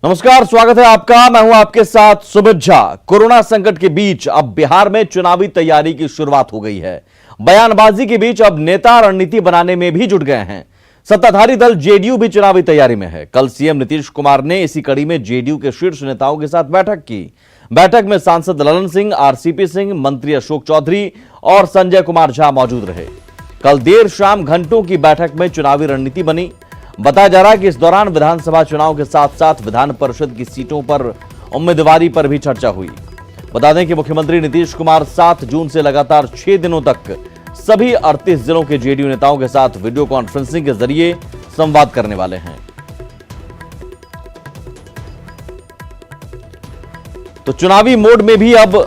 नमस्कार, स्वागत है आपका। मैं हूं आपके साथ सुमित झा। कोरोना संकट के बीच अब बिहार में चुनावी तैयारी की शुरुआत हो गई है। बयानबाजी के बीच अब नेता रणनीति बनाने में भी जुट गए हैं। सत्ताधारी दल जेडीयू भी चुनावी तैयारी में है। कल सीएम नीतीश कुमार ने इसी कड़ी में जेडीयू के शीर्ष नेताओं के साथ बैठक की। बैठक में सांसद ललन सिंह, आरसीपी सिंह, मंत्री अशोक चौधरी और संजय कुमार झा मौजूद रहे। कल देर शाम घंटों की बैठक में चुनावी रणनीति बनी। बताया जा रहा है कि इस दौरान विधानसभा चुनाव के साथ साथ विधान परिषद की सीटों पर उम्मीदवारी पर भी चर्चा हुई। बता दें कि मुख्यमंत्री नीतीश कुमार 7 जून से लगातार 6 दिनों तक सभी 38 जिलों के जेडीयू नेताओं के साथ वीडियो कॉन्फ्रेंसिंग के जरिए संवाद करने वाले हैं। तो चुनावी मोड में भी अब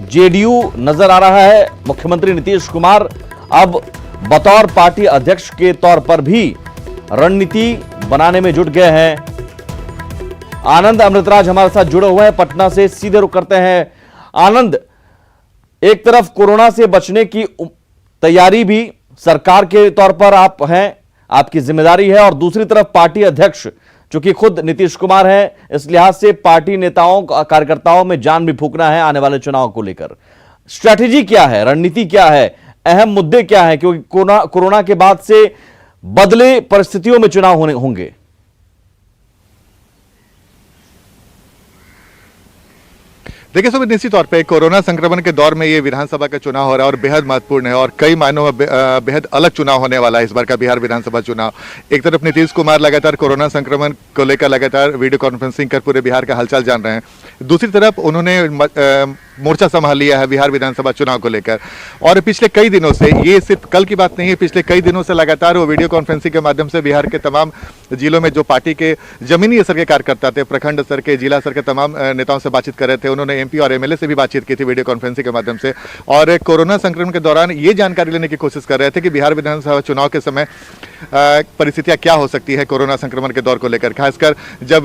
जेडीयू नजर आ रहा है। मुख्यमंत्री नीतीश कुमार अब बतौर पार्टी अध्यक्ष के तौर पर भी रणनीति बनाने में जुट गए हैं। आनंद अमृतराज हमारे साथ जुड़े हुए हैं पटना से। सीधे रुख करते हैं। आनंद, एक तरफ कोरोना से बचने की तैयारी भी सरकार के तौर पर आप हैं, आपकी जिम्मेदारी है, और दूसरी तरफ पार्टी अध्यक्ष चूंकि खुद नीतीश कुमार हैं, इस लिहाज से पार्टी नेताओं कार्यकर्ताओं में जान भी फूंकना है आने वाले चुनाव को लेकर। स्ट्रैटेजी क्या है, रणनीति क्या है, अहम मुद्दे क्या है, क्योंकि कोरोना के बाद से बदले परिस्थितियों में चुनाव होंगे। देखिए सुमित, निश्चित तौर पे कोरोना संक्रमण के दौर में ये विधानसभा का चुनाव हो रहा है और बेहद महत्वपूर्ण है और कई मायनों में बेहद अलग चुनाव होने वाला है इस बार का बिहार विधानसभा चुनाव। एक तरफ नीतीश कुमार लगातार कोरोना संक्रमण को लेकर लगातार वीडियो कॉन्फ्रेंसिंग कर पूरे बिहार का हालचाल जान रहे हैं। दूसरी तरफ उन्होंने मोर्चा संभाल लिया है बिहार विधानसभा चुनाव को लेकर और पिछले कई दिनों से, ये सिर्फ कल की बात नहीं है, पिछले कई दिनों से लगातार वो वीडियो कॉन्फ्रेंसिंग के माध्यम से बिहार के तमाम जिलों में जो पार्टी के जमीनी स्तर के कार्यकर्ता थे, प्रखंड स्तर के, जिला स्तर के तमाम नेताओं से बातचीत कर रहे थे। उन्होंने एमपी और एमएलए से भी बातचीत की थी वीडियो कॉन्फ्रेंसिंग के माध्यम से और कोरोना संक्रमण के दौरान ये जानकारी लेने की कोशिश कर रहे थे कि बिहार विधानसभा चुनाव के समय परिस्थितियां क्या हो सकती है कोरोना संक्रमण के दौर को लेकर, खासकर जब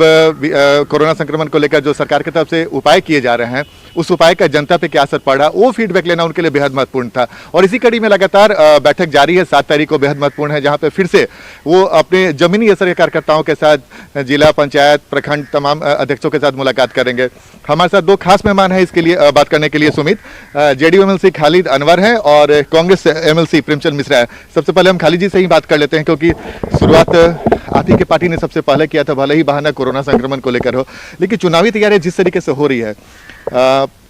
कोरोना संक्रमण को लेकर जो सरकार की तरफ से उपाय किए जा रहे हैं उस उपाय का जनता पे क्या असर पड़ा, वो फीडबैक लेना उनके लिए बेहद महत्वपूर्ण था। और इसी कड़ी में लगातार बैठक जारी है। 7 तारीख को बेहद महत्वपूर्ण है, जहां पे फिर से वो अपने जमीनी स्तर के कार्यकर्ताओं के साथ, जिला पंचायत, प्रखंड तमाम अध्यक्षों के साथ मुलाकात करेंगे। हमारे साथ 2 खास मेहमान हैं इसके लिए बात करने के लिए सुमित। जेडीयू एमएलसी खालिद अनवर हैं और कांग्रेस एमएलसी प्रेमचंद मिश्रा है। सबसे पहले हम खालिद जी से ही बात कर लेते हैं क्योंकि शुरुआत आप ही की पार्टी ने सबसे पहले किया था, भले ही बहाना कोरोना संक्रमण को लेकर हो, लेकिन चुनावी तैयारी जिस तरीके से हो रही है,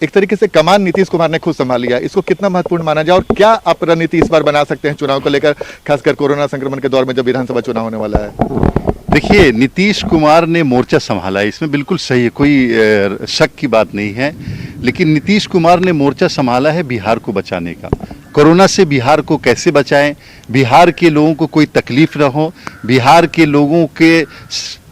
एक तरीके से कमान नीतीश कुमार ने खुद संभाल लिया, इसको कितना महत्वपूर्ण माना जाए और क्या आप रणनीति इस बार बना सकते हैं चुनाव को लेकर, खासकर कोरोना संक्रमण के दौर में जब विधानसभा चुनाव होने वाला है? देखिए, नीतीश कुमार ने मोर्चा संभाला है, इसमें बिल्कुल सही है, कोई शक की बात नहीं है। लेकिन नीतीश कुमार ने मोर्चा संभाला है बिहार को बचाने का। कोरोना से बिहार को कैसे बचाएं, बिहार के लोगों को कोई तकलीफ ना हो, बिहार के लोगों के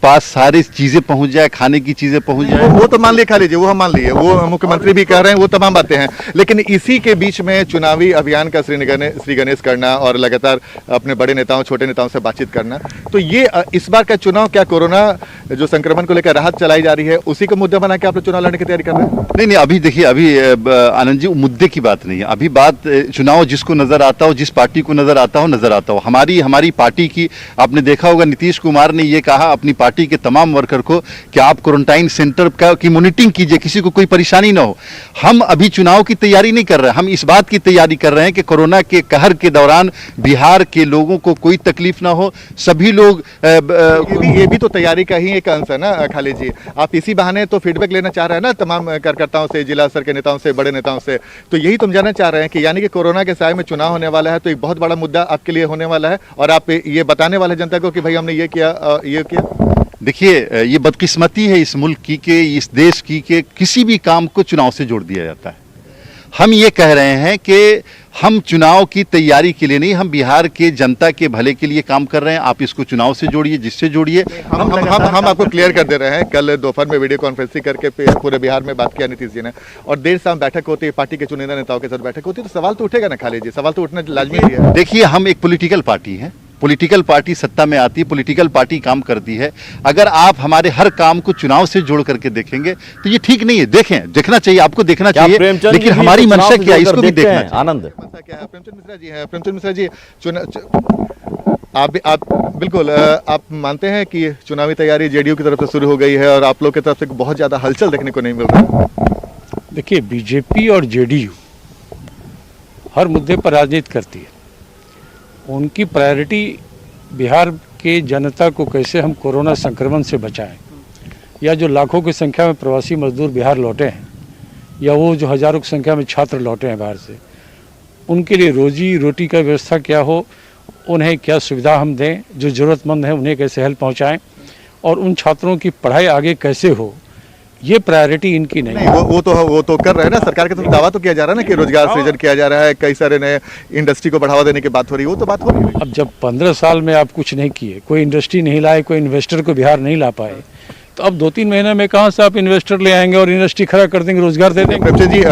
पास सारी चीजें पहुंच जाए, खाने की चीजें पहुंच जाए। वो तो मान लिए खा लीजिए, वो हम मान लिए, वो मुख्यमंत्री भी कह रहे हैं, वो तमाम बातें हैं, लेकिन इसी के बीच में चुनावी अभियान का श्री गणेश करना और लगातार अपने बड़े नेताओं, छोटे नेताओं से बातचीत करना, तो ये इस बार का चुनाव क्या कोरोना जो संक्रमण को लेकर राहत चलाई जा रही है उसी को मुद्दा बना के आप लोग चुनाव लड़ने की तैयारी कर रहे हैं? नहीं, अभी देखिए, अभी आनंद जी मुद्दे की बात नहीं है, अभी बात चुनाव जिसको नजर आता हो, जिस पार्टी को नजर आता हो। हमारी पार्टी की आपने देखा होगा, नीतीश कुमार ने ये कहा अपनी पार्टी के तमाम वर्कर को कि आप क्वारंटाइन सेंटर की मॉनिटरिंग कीजिए, किसी को कोई परेशानी ना हो। हम अभी चुनाव की तैयारी नहीं कर रहे हैं, हम इस बात की तैयारी कर रहे हैं कि कोरोना के कहर के दौरान बिहार के लोगों को कोई तकलीफ ना हो, सभी लोग ये भी तो तैयारी का ही एक अंश है ना खालिद जी। आप इसी बहाने तो फीडबैक लेना चाह रहे हैं ना तमाम कार्यकर्ताओं से, जिला स्तर के नेताओं से, बड़े नेताओं से, तो यही तुम जानना चाह रहे हैं कि यानी कि कोरोना के साए में चुनाव होने वाला है तो एक बहुत बड़ा मुद्दा आपके लिए होने वाला है और आप ये बताने वाले जनता को कि भाई हमने ये किया। देखिए, ये बदकिस्मती है इस मुल्क की कि इस देश की कि किसी भी काम को चुनाव से जोड़ दिया जाता है। हम ये कह रहे हैं कि हम चुनाव की तैयारी के लिए नहीं, हम बिहार के जनता के भले के लिए काम कर रहे हैं। आप इसको चुनाव से जोड़िए, जिससे जोड़िए। हम आपको क्लियर कर दे रहे हैं। कल दोपहर में वीडियो कॉन्फ्रेंसिंग करके पूरे बिहार में बात किया नीतीश जी ने और देर शाम बैठक होती है, पार्टी के चुनिंदा नेताओं के साथ बैठक होती है, तो सवाल तो उठेगा ना खालिद जी, सवाल तो उठना लाजमी है। देखिए, हम एक पॉलिटिकल पार्टी है, पॉलिटिकल पार्टी सत्ता में आती है, पॉलिटिकल पार्टी काम करती है। अगर आप हमारे हर काम को चुनाव से जोड़ करके देखेंगे तो ये ठीक नहीं है। देखना चाहिए, आपको देखना चाहिए, लेकिन हमारी मंशा क्या है इसको भी देखना चाहिए। आनंद क्या है? प्रेमचंद मिश्रा जी हैं। प्रेमचंद मिश्रा जी, आप बिल्कुल आप मानते हैं कि चुनावी तैयारी जेडीयू की तरफ से शुरू हो गई है और आप लोग की तरफ से बहुत ज्यादा हलचल देखने को नहीं मिल रहा है? देखिए, बीजेपी और जेडीयू हर मुद्दे पर राजनीति करती है। उनकी प्रायोरिटी बिहार के जनता को कैसे हम कोरोना संक्रमण से बचाएं, या जो लाखों की संख्या में प्रवासी मजदूर बिहार लौटे हैं, या वो जो हजारों की संख्या में छात्र लौटे हैं बाहर से, उनके लिए रोजी रोटी का व्यवस्था क्या हो, उन्हें क्या सुविधा हम दें, जो ज़रूरतमंद है उन्हें कैसे हेल्प पहुंचाएं, और उन छात्रों की पढ़ाई आगे कैसे हो, ये प्रायोरिटी इनकी नहीं है। वो तो कर रहे हैं ना, सरकार की तरफ दावा तो किया जा रहा है ना कि रोजगार सृजन किया जा रहा है, कई सारे नए इंडस्ट्री को बढ़ावा देने की बात हो रही है, वो तो बात हो रही है। अब जब 15 साल में आप कुछ नहीं किए, कोई इंडस्ट्री नहीं लाए, कोई इन्वेस्टर को बिहार नहीं ला पाए, तो अब 2-3 महीने में कहाँ से आप इन्वेस्टर ले आएंगे और इंडस्ट्री खड़ा कर देंगे, रोजगार दे देंगे? प्रेमचंद जी,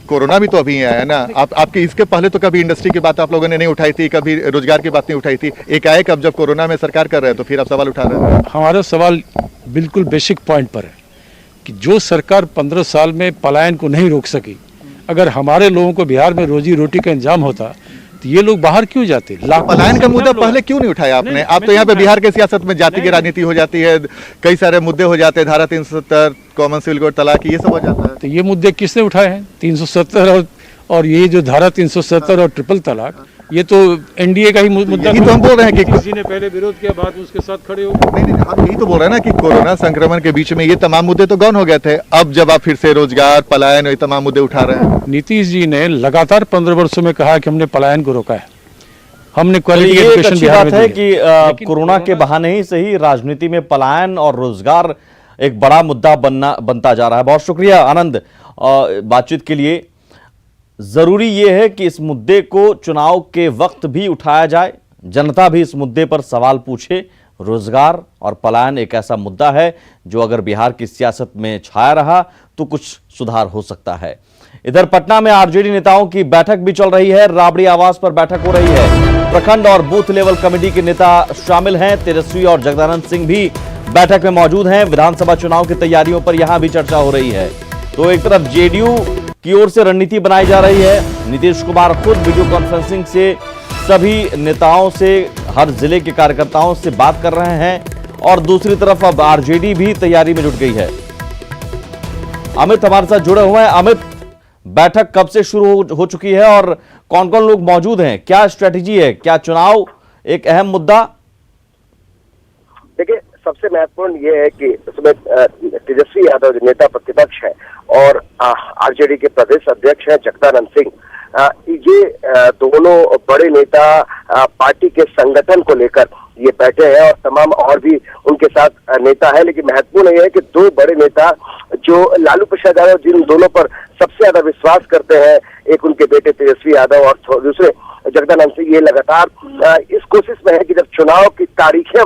कोरोना भी तो अभी आया है ना, आपके इसके पहले तो कभी इंडस्ट्री की बात आप लोगों ने नहीं उठाई थी, कभी रोजगार की बात नहीं उठाई थी, एकाएक अब जब कोरोना में सरकार कर रहे हैं तो फिर आप सवाल उठा रहे हैं। हमारा सवाल बिल्कुल बेसिक पॉइंट पर है कि जो सरकार 15 साल में पलायन को नहीं रोक सकी, अगर हमारे लोगों को बिहार में रोजी रोटी का इंतजाम होता तो ये लोग बाहर क्यों जाते? पलायन का मुद्दा पहले क्यों नहीं उठाया आपने? आप तो यहाँ पे बिहार के सियासत में जाति की राजनीति हो जाती है, कई सारे मुद्दे हो जाते हैं, धारा 370, कॉमन सिविल कोड, तलाक, ये सब हो जाता है। तो ये मुद्दे किसने उठाए हैं? 370 और ये जो धारा 370 और ट्रिपल तलाक, ये तो एनडीए का ही मुद्दा। यही तो हम बोल रहे हैं कि किसी ने पहले विरोध किया, बाद उसके साथ खड़े हो। नहीं, हम यही तो बोल रहे हैं ना कि कोरोना संक्रमण के बीच में ये तमाम मुद्दे तो गौन हो गए थे, अब जब आप फिर से रोजगार, पलायन, ये तमाम मुद्दे उठा रहे हैं। नीतीश जी ने लगातार 15 वर्षों में कहा कि हमने पलायन को रोका है, हमने तो क्वालिटी ये एक एजुकेशन अच्छी बिहार बात में है दी कि कोरोना के बहाने ही सही राजनीति में पलायन और रोजगार एक बड़ा मुद्दा बनता जा रहा है। बहुत शुक्रिया आनंद बातचीत के लिए। जरूरी यह है कि इस मुद्दे को चुनाव के वक्त भी उठाया जाए, जनता भी इस मुद्दे पर सवाल पूछे। रोजगार और पलायन एक ऐसा मुद्दा है जो अगर बिहार की सियासत में छाया रहा तो कुछ सुधार हो सकता है। इधर पटना में आरजेडी नेताओं की बैठक भी चल रही है। राबड़ी आवास पर बैठक हो रही है। प्रखंड और बूथ लेवल कमेटी के नेता शामिल हैं। तेजस्वी और जगदानंद सिंह भी बैठक में मौजूद हैं। विधानसभा चुनाव की तैयारियों पर यहां भी चर्चा हो रही है। तो एक तरफ जेडीयू की ओर से रणनीति बनाई जा रही है। नीतीश कुमार खुद वीडियो कॉन्फ्रेंसिंग से सभी नेताओं से, हर जिले के कार्यकर्ताओं से बात कर रहे हैं। और दूसरी तरफ अब आरजेडी भी तैयारी में जुट गई है। अमित हमारे साथ जुड़े हुए हैं। अमित, बैठक कब से शुरू हो चुकी है और कौन कौन लोग मौजूद हैं? क्या स्ट्रेटेजी है? क्या चुनाव एक अहम मुद्दा? देखिए, सबसे महत्वपूर्ण ये है कि उसमें तेजस्वी यादव जो नेता प्रतिपक्ष है और आरजेडी के प्रदेश अध्यक्ष हैं जगदानंद सिंह, ये दोनों बड़े नेता पार्टी के संगठन को लेकर ये बैठे हैं और तमाम और भी उनके साथ नेता है। लेकिन महत्वपूर्ण ये है कि दो बड़े नेता जो लालू प्रसाद यादव, जिन दोनों पर सबसे ज्यादा विश्वास करते हैं, एक उनके बेटे तेजस्वी यादव और दूसरे जगदानंद सिंह, ये लगातार इस कोशिश में है कि जब चुनाव की तारीखें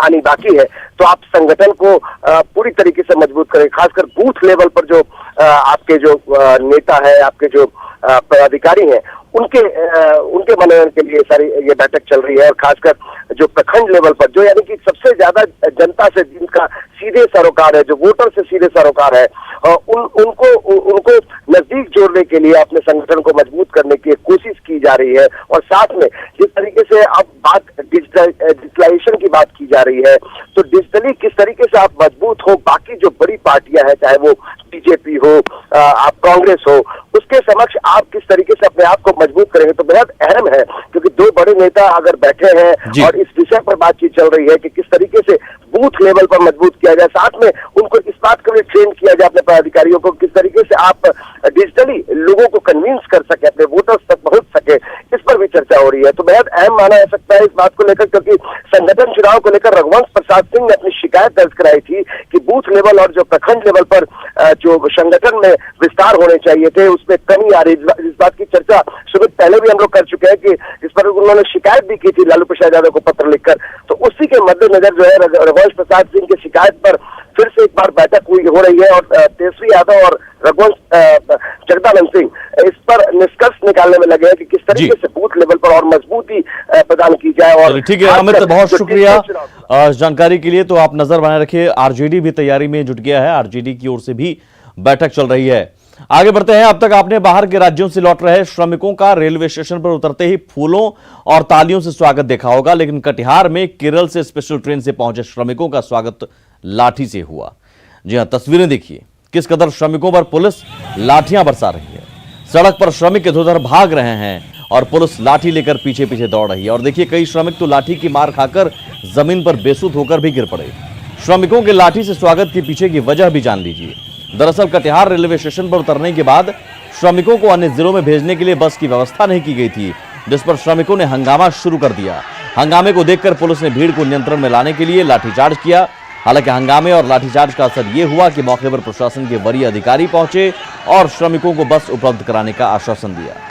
आनी बाकी है तो आप संगठन को पूरी तरीके से मजबूत करें। खासकर बूथ लेवल पर जो आपके जो नेता है, आपके जो पदाधिकारी हैं, उनके मनोरंजन के लिए सारी ये बैठक चल रही है। और खासकर जो प्रखंड लेवल पर, जो यानी कि सबसे ज्यादा जनता से जिनका सीधे सरोकार है, जो वोटर से सीधे सरोकार है, उनको नजदीक जोड़ने के लिए अपने संगठन को मजबूत करने की कोशिश की जा रही है। और साथ में जिस तरीके से अब बात डिजिटलाइजेशन की बात की जा रही है, तो डिजिटली किस तरीके से आप मजबूत हो, बाकी जो बड़ी पार्टियां हैं, चाहे वो बीजेपी हो, आप कांग्रेस हो, उसके समक्ष आप किस तरीके से अपने आप को मजबूत करेंगे, तो बेहद अहम है। क्योंकि दो बड़े नेता अगर बैठे हैं और इस विषय पर बातचीत चल रही है कि किस तरीके से बूथ लेवल पर मजबूत किया जाए, साथ में उनको इस बात के लिए ट्रेन किया जाए अपने पदाधिकारियों को, किस तरीके से आप डिजिटली लोगों को कन्विंस कर सके, अपने वोटर्स तक पहुंच सके, इस पर भी चर्चा हो रही है। तो बेहद अहम माना जा सकता है इस बात को लेकर, क्योंकि संगठन चुनाव को लेकर रघुवंश प्रसाद सिंह ने अपनी शिकायत दर्ज कराई थी कि बूथ लेवल और जो प्रखंड लेवल पर जो संगठन में विस्तार होने चाहिए थे, उसमें कमी आ रही। इस बात की चर्चा सुबह पहले भी हम लोग कर चुके हैं कि इस पर उन्होंने शिकायत भी की थी लालू प्रसाद यादव को पत्र लिखकर। तो उसी के मद्देनजर जो है रघुवंश प्रसाद सिंह की शिकायत पर फिर से एक बार बैठक हो रही है और तेजस्वी यादव और रघुवंश जगदानंद सिंह इस पर निष्कर्ष निकालने में लगे हैं कि किस तरीके से बूथ लेवल पर और मजबूती प्रदान की जाए। और ठीक है अमित, बहुत शुक्रिया जानकारी के लिए। तो आप नजर बनाए रखिए, आरजेडी भी तैयारी में जुट गया है। आरजेडी की ओर से भी बैठक चल रही है। आगे बढ़ते हैं। अब तक आपने बाहर के राज्यों से लौट रहे श्रमिकों का रेलवे स्टेशन पर उतरते ही फूलों और तालियों से स्वागत देखा होगा, लेकिन कटिहार में केरल से स्पेशल ट्रेन से पहुंचे श्रमिकों का स्वागत लाठी से हुआ। जी हां, तस्वीरें देखिए, किस कदर श्रमिकों पर पुलिस लाठियां बरसा रही है। सड़क पर श्रमिक इधर-उधर भाग रहे हैं और पुलिस लाठी लेकर पीछे पीछे दौड़ रही है। और देखिए, कई श्रमिक तो लाठी की मार खाकर जमीन पर बेसुध होकर भी गिर पड़े। श्रमिकों के लाठी से स्वागत के पीछे की वजह भी जान लीजिए। दरअसल कटिहार रेलवे स्टेशन पर उतरने के बाद श्रमिकों को अन्य जिलों में भेजने के लिए बस की व्यवस्था नहीं की गई थी, जिस पर श्रमिकों ने हंगामा शुरू कर दिया। हंगामे को देखकर पुलिस ने भीड़ को नियंत्रण में लाने के लिए लाठीचार्ज किया। हालांकि हंगामे और लाठीचार्ज का असर यह हुआ कि मौके पर प्रशासन के वरीय अधिकारी पहुंचे और श्रमिकों को बस उपलब्ध कराने का आश्वासन दिया।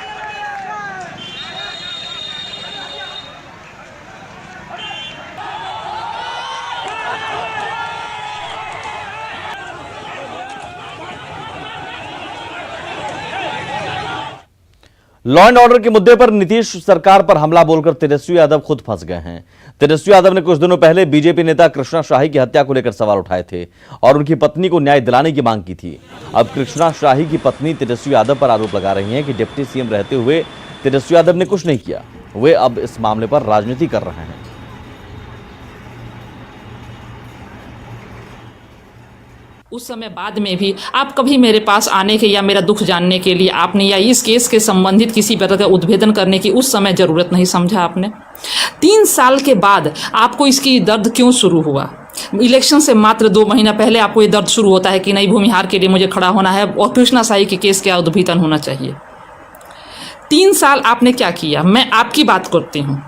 लॉ एंड ऑर्डर के मुद्दे पर नीतीश सरकार पर हमला बोलकर तेजस्वी यादव खुद फंस गए हैं। तेजस्वी यादव ने कुछ दिनों पहले बीजेपी नेता कृष्णा शाही की हत्या को लेकर सवाल उठाए थे और उनकी पत्नी को न्याय दिलाने की मांग की थी। अब कृष्णा शाही की पत्नी तेजस्वी यादव पर आरोप लगा रही हैं कि डिप्टी सीएम रहते हुए तेजस्वी यादव ने कुछ नहीं किया। वे अब इस मामले पर राजनीति कर रहे हैं। उस समय बाद में भी आप कभी मेरे पास आने के या मेरा दुख जानने के लिए आपने या इस केस के संबंधित किसी प्रकार का उद्भेदन करने की उस समय ज़रूरत नहीं समझा आपने। 3 साल के बाद आपको इसकी दर्द क्यों शुरू हुआ? इलेक्शन से मात्र 2 महीना पहले आपको ये दर्द शुरू होता है कि नहीं, भूमिहार के लिए मुझे खड़ा होना है और कृष्णा शाही के केस का उद्भेदन होना चाहिए। 3 साल आपने क्या किया? मैं आपकी बात करती हूँ।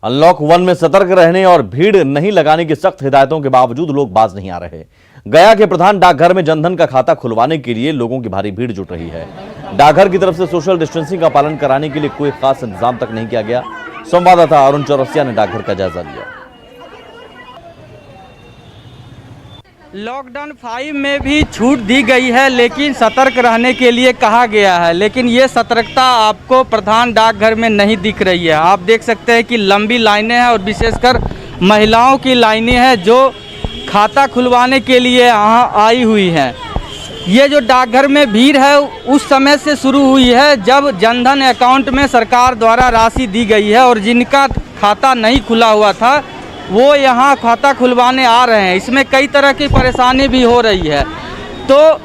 अनलॉक 1 में सतर्क रहने और भीड़ नहीं लगाने की सख्त हिदायतों के बावजूद लोग बाज नहीं आ रहे। गया के प्रधान डाकघर में जनधन का खाता खुलवाने के लिए लोगों की भारी भीड़ जुट रही है। डाकघर की तरफ से सोशल डिस्टेंसिंग का पालन कराने के लिए कोई खास इंतजाम तक नहीं किया गया। संवाददाता अरुण चौरसिया ने डाकघर का जायजा लिया। लॉकडाउन 5 में भी छूट दी गई है, लेकिन सतर्क रहने के लिए कहा गया है, लेकिन ये सतर्कता आपको प्रधान डाकघर में नहीं दिख रही है। आप देख सकते हैं कि लंबी लाइनें हैं और विशेषकर महिलाओं की लाइनें हैं जो खाता खुलवाने के लिए यहाँ आई हुई हैं। ये जो डाकघर में भीड़ है उस समय से शुरू हुई है जब जनधन अकाउंट में सरकार द्वारा राशि दी गई है और जिनका खाता नहीं खुला हुआ था वो यहाँ खाता खुलवाने आ रहे हैं। इसमें कई तरह की परेशानी भी हो रही है, तो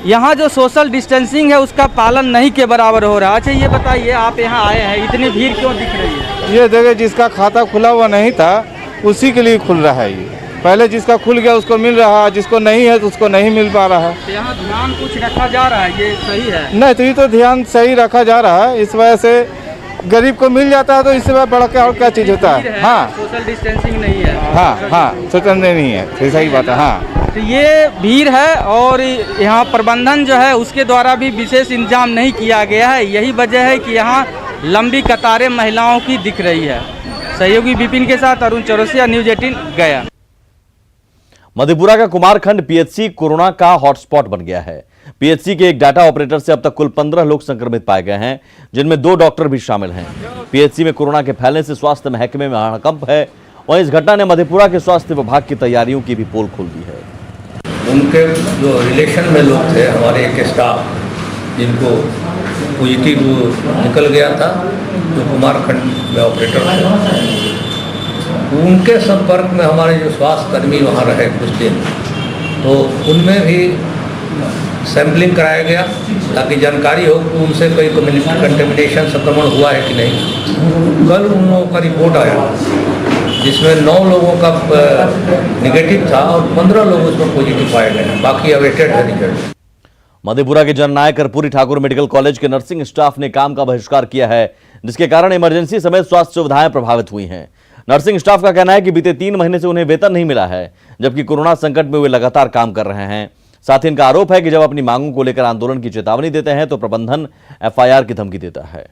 यहाँ जो सोशल डिस्टेंसिंग है उसका पालन नहीं के बराबर हो रहा है। अच्छा ये बताइए, आप यहाँ आए हैं, इतनी भीड़ क्यों दिख रही है? ये देखिए, जिसका खाता खुला हुआ नहीं था उसी के लिए खुल रहा है। ये पहले जिसका खुल गया उसको मिल रहा है, जिसको नहीं है तो उसको नहीं मिल पा रहा है। तो यहाँ ध्यान कुछ रखा जा रहा है, ये सही है? नहीं, तो ये तो ध्यान सही रखा जा रहा है। इस वजह से गरीब को मिल जाता है, तो इससे बड़ा क्या और क्या चीज़ होता है। हाँ, सोशल डिस्टेंसिंग नहीं है। हाँ, सोचल नहीं है, सही बात है। हाँ, तो ये भीड़ है और यहाँ प्रबंधन जो है उसके द्वारा भी विशेष इंतजाम नहीं किया गया है। यही वजह है कि यहाँ लंबी कतारें महिलाओं की दिख रही है। सहयोगी विपिन के साथ अरुण चौरसिया, न्यूज़ 18 गया। मधेपुरा का कुमारखंड पीएचसी कोरोना का हॉटस्पॉट बन गया है। पीएचसी के एक डाटा ऑपरेटर से अब तक कुल 15 लोग संक्रमित पाए गए हैं, जिनमें 2 डॉक्टर भी शामिल हैं। पीएचसी में कोरोना के फैलने से स्वास्थ्य महकमे में हड़कंप है। वहीं इस घटना ने मधेपुरा के स्वास्थ्य विभाग की तैयारियों की भी पोल खोल दी है। उनके जो रिलेशन में लोग थे, हमारे एक स्टाफ जिनको पॉजिटिव निकल गया था, जो कुमारखंड में ऑपरेटर थे, उनके संपर्क में हमारे जो स्वास्थ्य कर्मी वहाँ रहे कुछ दिन, तो उनमें भी सैंपलिंग कराया गया ताकि जानकारी हो कि उनसे कोई कम्युनिटी कंटेमिनेशन संक्रमण हुआ है कि नहीं। कल उन लोगों का रिपोर्ट आया जिसमें 9 लोगों का नेगेटिव था और 15 लोग उसमें पॉजिटिव पाए गए। बाकी अवेटेड है रिजल्ट। मधेपुरा के जननायक कर्पूरी ठाकुर मेडिकल कॉलेज के नर्सिंग स्टाफ ने काम का बहिष्कार किया है, जिसके कारण इमरजेंसी समेत स्वास्थ्य सुविधाएं प्रभावित हुई हैं। नर्सिंग स्टाफ का कहना है कि बीते 3 महीने से उन्हें वेतन नहीं मिला है, जबकि कोरोना संकट में वे लगातार काम कर रहे हैं। साथ ही इनका आरोप है कि जब अपनी मांगों को लेकर आंदोलन की चेतावनी देते हैं तो प्रबंधन एफआईआर की धमकी देता है।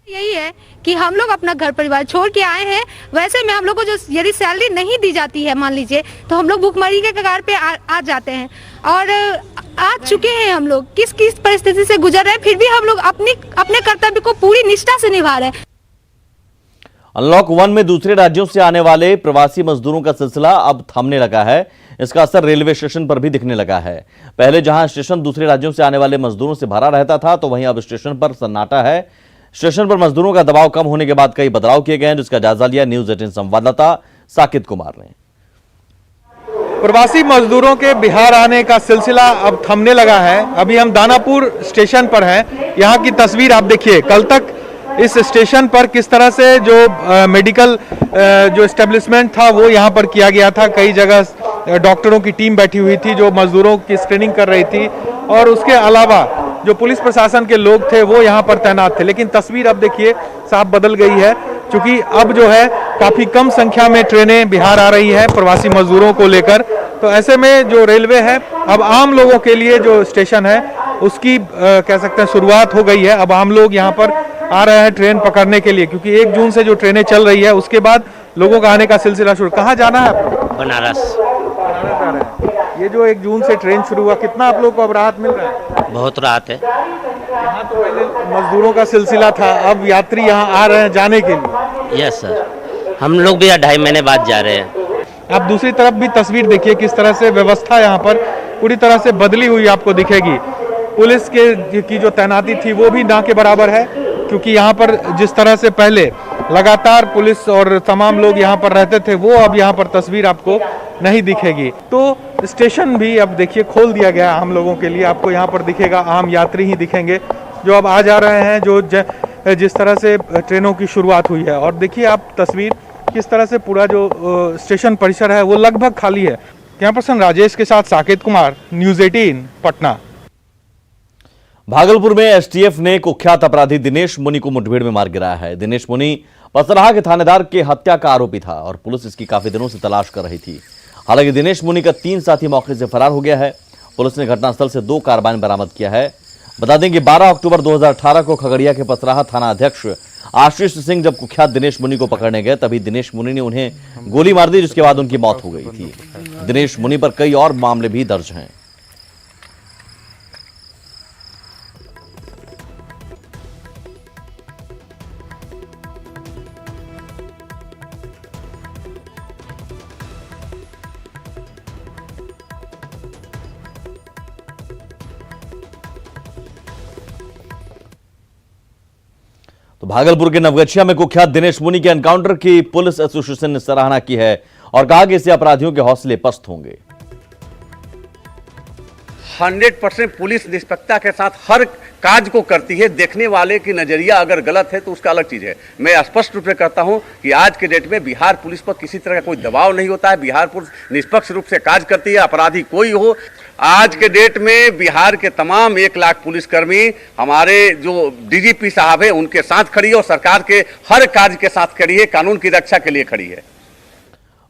यही है कि हम लोग अपना घर परिवार छोड़ के आए हैं। वैसे में हम लोग को जो यदि सैलरी नहीं दी जाती है, मान लीजिए, तो हम लोग भूखमरी के कगार पे आ जाते हैं और आ चुके हैं। हम लोग किस किस परिस्थिति से गुजर रहे हैं, फिर भी हम लोग अपने कर्तव्य को पूरी निष्ठा से निभा रहे हैं। अनलॉक 1 में दूसरे राज्यों से आने वाले प्रवासी मजदूरों का सिलसिला अब थमने लगा है। इसका असर रेलवे स्टेशन पर भी दिखने लगा है। पहले जहां स्टेशन दूसरे राज्यों से आने वाले मजदूरों से भरा रहता था, तो वहीं अब स्टेशन पर सन्नाटा है। स्टेशन पर मजदूरों का दबाव कम होने के बाद कई बदलाव किए गए हैं, जिसका जायजा लिया न्यूज 18 संवाददाता साकिब कुमार ने। प्रवासी मजदूरों के बिहार आने का सिलसिला अब थमने लगा है। अभी हम दानापुर स्टेशन पर हैं। यहाँ की तस्वीर आप देखिए। कल तक इस स्टेशन पर किस तरह से जो मेडिकल जो एस्टेब्लिशमेंट था वो यहाँ पर किया गया था। कई जगह डॉक्टरों की टीम बैठी हुई थी जो मजदूरों की स्क्रीनिंग कर रही थी, और उसके अलावा जो पुलिस प्रशासन के लोग थे वो यहाँ पर तैनात थे। लेकिन तस्वीर अब देखिए साफ बदल गई है, क्योंकि अब जो है काफ़ी कम संख्या में ट्रेनें बिहार आ रही है प्रवासी मजदूरों को लेकर। तो ऐसे में जो रेलवे है अब आम लोगों के लिए जो स्टेशन है उसकी कह सकते हैं शुरुआत हो गई है। अब आम लोग यहाँ पर आ रहे हैं ट्रेन पकड़ने के लिए, क्योंकि 1 जून से जो ट्रेनें चल रही है उसके बाद लोगों का आने का सिलसिला शुरू। कहाँ जाना है आपको? बनारस जा रहे हैं। ये जो 1 जून से ट्रेन शुरू हुआ, कितना आप लोग को अब राहत मिल रहा है? बहुत राहत है। यहाँ तो पहले मजदूरों का सिलसिला था, अब यात्री यहाँ आ रहे हैं जाने के लिए। यस सर, हम लोग भी 2.5 महीने बाद जा रहे हैं। आप दूसरी तरफ भी तस्वीर देखिए, किस तरह से व्यवस्था यहाँ पर पूरी तरह से बदली हुई आपको दिखेगी। पुलिस के की जो तैनाती थी वो भी ना के बराबर है, क्योंकि यहाँ पर जिस तरह से पहले लगातार पुलिस और तमाम लोग यहाँ पर रहते थे वो अब यहाँ पर तस्वीर आपको नहीं दिखेगी। तो स्टेशन भी अब देखिए खोल दिया गया आम लोगों के लिए। आपको यहाँ पर दिखेगा आम यात्री ही दिखेंगे जो अब आ जा रहे हैं, जो जिस तरह से ट्रेनों की शुरुआत हुई है। और देखिए आप तस्वीर किस तरह से पूरा जो स्टेशन परिसर है वो लगभग खाली है। यहाँ पर राजेश के साथ साकेत कुमार, न्यूज 18 पटना। भागलपुर में एसटीएफ ने कुख्यात अपराधी दिनेश मुनि को मुठभेड़ में मार गिराया है। दिनेश मुनि पसराहा के थानेदार के हत्या का आरोपी था और पुलिस इसकी काफी दिनों से तलाश कर रही थी। हालांकि दिनेश मुनि का 3 साथी मौके से फरार हो गया है। पुलिस ने घटनास्थल से 2 कार्बाइन बरामद किया है। बता दें कि 12 अक्टूबर 2018 को खगड़िया के पसराहा थाना अध्यक्ष आशीष सिंह जब कुख्यात दिनेश मुनि को पकड़ने गए, तभी दिनेश मुनि ने उन्हें गोली मार दी, जिसके बाद उनकी मौत हो गई थी। दिनेश मुनि पर कई और मामले भी दर्ज हैं। तो भागलपुर के नवगछिया में कुख्यात दिनेश मुनि के एनकाउंटर की पुलिस एसोसिएशन ने सराहना की है और कहा कि इससे अपराधियों के हौसले पस्त होंगे। 100% पुलिस निष्पक्षता के साथ हर काज को करती है। देखने वाले की नजरिया अगर गलत है तो उसका अलग चीज है। मैं स्पष्ट रूप से कहता हूं कि आज के डेट में बिहार पुलिस पर किसी तरह का कोई दबाव नहीं होता है। बिहार पुलिस निष्पक्ष रूप से काज करती है, अपराधी कोई हो। आज के डेट में बिहार के तमाम 1 लाख पुलिसकर्मी हमारे जो डीजीपी साहब है उनके साथ खड़ी है और सरकार के हर कार्य के साथ खड़ी है, कानून की रक्षा के लिए खड़ी है।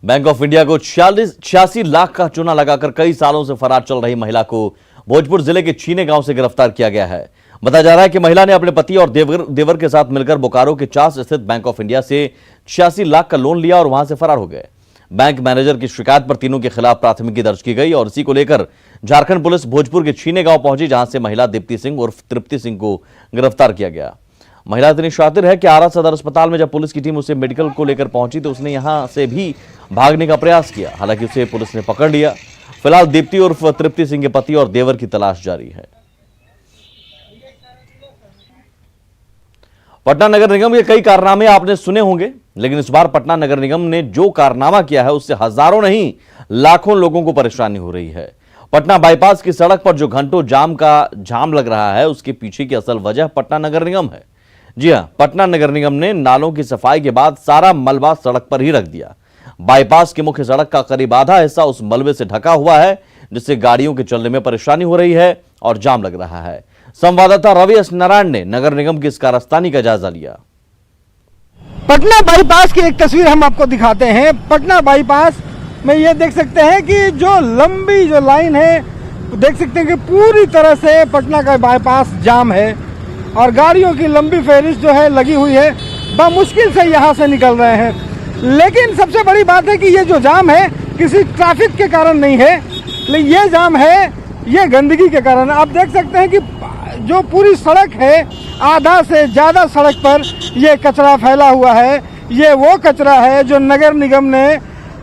बैंक ऑफ इंडिया को 86 लाख का चूना लगाकर कई सालों से फरार चल रही महिला को भोजपुर जिले के चीने गांव से गिरफ्तार किया गया है। बताया जा रहा है कि महिला ने अपने पति और देवर के साथ मिलकर बोकारो के चास स्थित बैंक ऑफ इंडिया से 86 लाख का लोन लिया और वहां से फरार हो गए। बैंक मैनेजर की शिकायत पर तीनों के खिलाफ प्राथमिकी दर्ज की गई और इसी को लेकर झारखंड पुलिस भोजपुर के छीने गांव पहुंची, जहां से महिला दीप्ति सिंह उर्फ तृप्ति सिंह को गिरफ्तार किया गया। महिला इतनी शातिर है कि आरा सदर अस्पताल में जब पुलिस की टीम उसे मेडिकल को लेकर पहुंची तो उसने यहां से भी भागने का प्रयास किया। हालांकि उसे पुलिस ने पकड़ लिया। फिलहाल दीप्ति उर्फ तृप्ति सिंह के पति और देवर की तलाश जारी है। पटना नगर निगम के कई कारनामे आपने सुने होंगे, लेकिन इस बार पटना नगर निगम ने जो कारनामा किया है उससे हजारों नहीं लाखों लोगों को परेशानी हो रही है। पटना बाईपास की सड़क पर जो घंटों जाम लग रहा है उसके पीछे की असल वजह पटना नगर निगम है। जी हां, पटना नगर निगम ने नालों की सफाई के बाद सारा मलबा सड़क पर ही रख दिया। बाईपास की मुख्य सड़क का करीब आधा हिस्सा उस मलबे से ढका हुआ है, जिससे गाड़ियों के चलने में परेशानी हो रही है और जाम लग रहा है। संवाददाता रवि एस नारायण ने नगर निगम की इस कारस्तानी का जायजा लिया। पटना बाईपास की एक तस्वीर हम आपको दिखाते हैं। पटना बाईपास में ये देख सकते हैं कि जो लंबी जो लाइन है, देख सकते हैं कि पूरी तरह से पटना का बाईपास जाम है और गाड़ियों की लंबी फहरिस्त जो है लगी हुई है, बमुश्किल से यहाँ से निकल रहे हैं। लेकिन सबसे बड़ी बात है कि ये जो जाम है किसी ट्रैफिक के कारण नहीं है, लेकिन ये जाम है ये गंदगी के कारण। आप देख सकते हैं कि जो पूरी सड़क है, आधा से ज़्यादा सड़क पर ये कचरा फैला हुआ है। ये वो कचरा है जो नगर निगम ने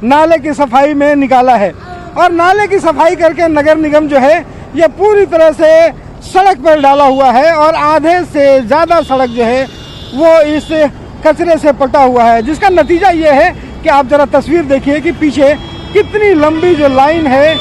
नाले की सफाई में निकाला है। और नाले की सफाई करके नगर निगम जो है ये पूरी तरह से सड़क पर डाला हुआ है और आधे से ज़्यादा सड़क जो है वो इस कचरे से पटा हुआ है, जिसका नतीजा ये है कि आप जरा तस्वीर देखिए कि पीछे कितनी लंबी जो लाइन है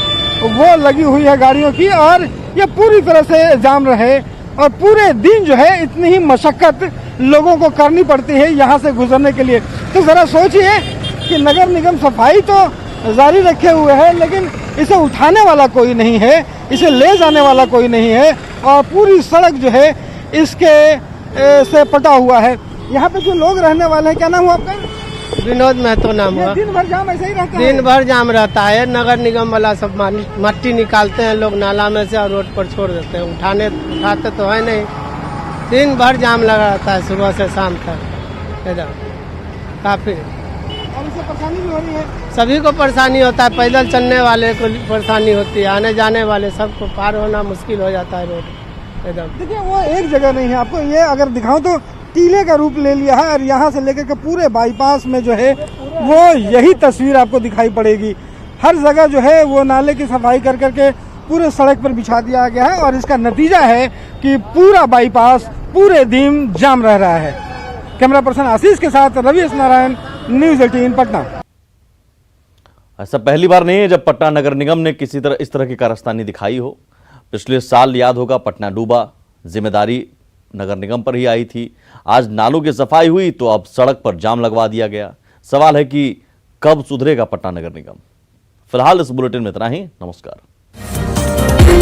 वो लगी हुई है गाड़ियों की, और ये पूरी तरह से जाम रहे और पूरे दिन जो है इतनी ही मशक्कत लोगों को करनी पड़ती है यहाँ से गुजरने के लिए। तो ज़रा सोचिए कि नगर निगम सफाई तो जारी रखे हुए है, लेकिन इसे उठाने वाला कोई नहीं है, इसे ले जाने वाला कोई नहीं है, और पूरी सड़क जो है इसके से पटा हुआ है। यहाँ पे जो लोग रहने वाले हैं, क्या नाम हुआ आपका? विनोद महतो नाम हुआ। दिन भर जाम ऐसे ही रहता है? दिन भर जाम रहता है। नगर निगम वाला सब मट्टी निकालते हैं लोग नाला में से और रोड पर छोड़ देते हैं, उठाते तो है नहीं। दिन भर जाम लगा रहता है सुबह से शाम तक एकदम काफी। और इससे परेशानी भी हो रही है? सभी को परेशानी होता है, पैदल चलने वाले को परेशानी होती है, आने जाने वाले सबको पार होना मुश्किल हो जाता है रोड एकदम। देखिए वो एक जगह नहीं है, आपको ये अगर दिखाऊं तो टीले का रूप ले लिया है, और यहाँ से लेकर के पूरे बाईपास में जो है वो यही तस्वीर आपको दिखाई पड़ेगी। हर जगह जो है वो नाले की सफाई कर करके पूरे सड़क पर बिछा दिया गया है, और इसका नतीजा है कि पूरा बाईपास पूरे दिन जाम रह रहा है। कैमरा पर्सन आशीष के साथ रवि नारायण, न्यूज़ 18 पटना। ऐसा पहली बार नहीं है जब पटना नगर निगम ने इस तरह की कारस्तानी दिखाई हो। पिछले साल याद होगा पटना डूबा, जिम्मेदारी नगर निगम पर ही आई थी। आज नालों की सफाई हुई तो अब सड़क पर जाम लगवा दिया गया। सवाल है कि कब सुधरेगा पटना नगर निगम। फिलहाल इस बुलेटिन में इतना ही। नमस्कार।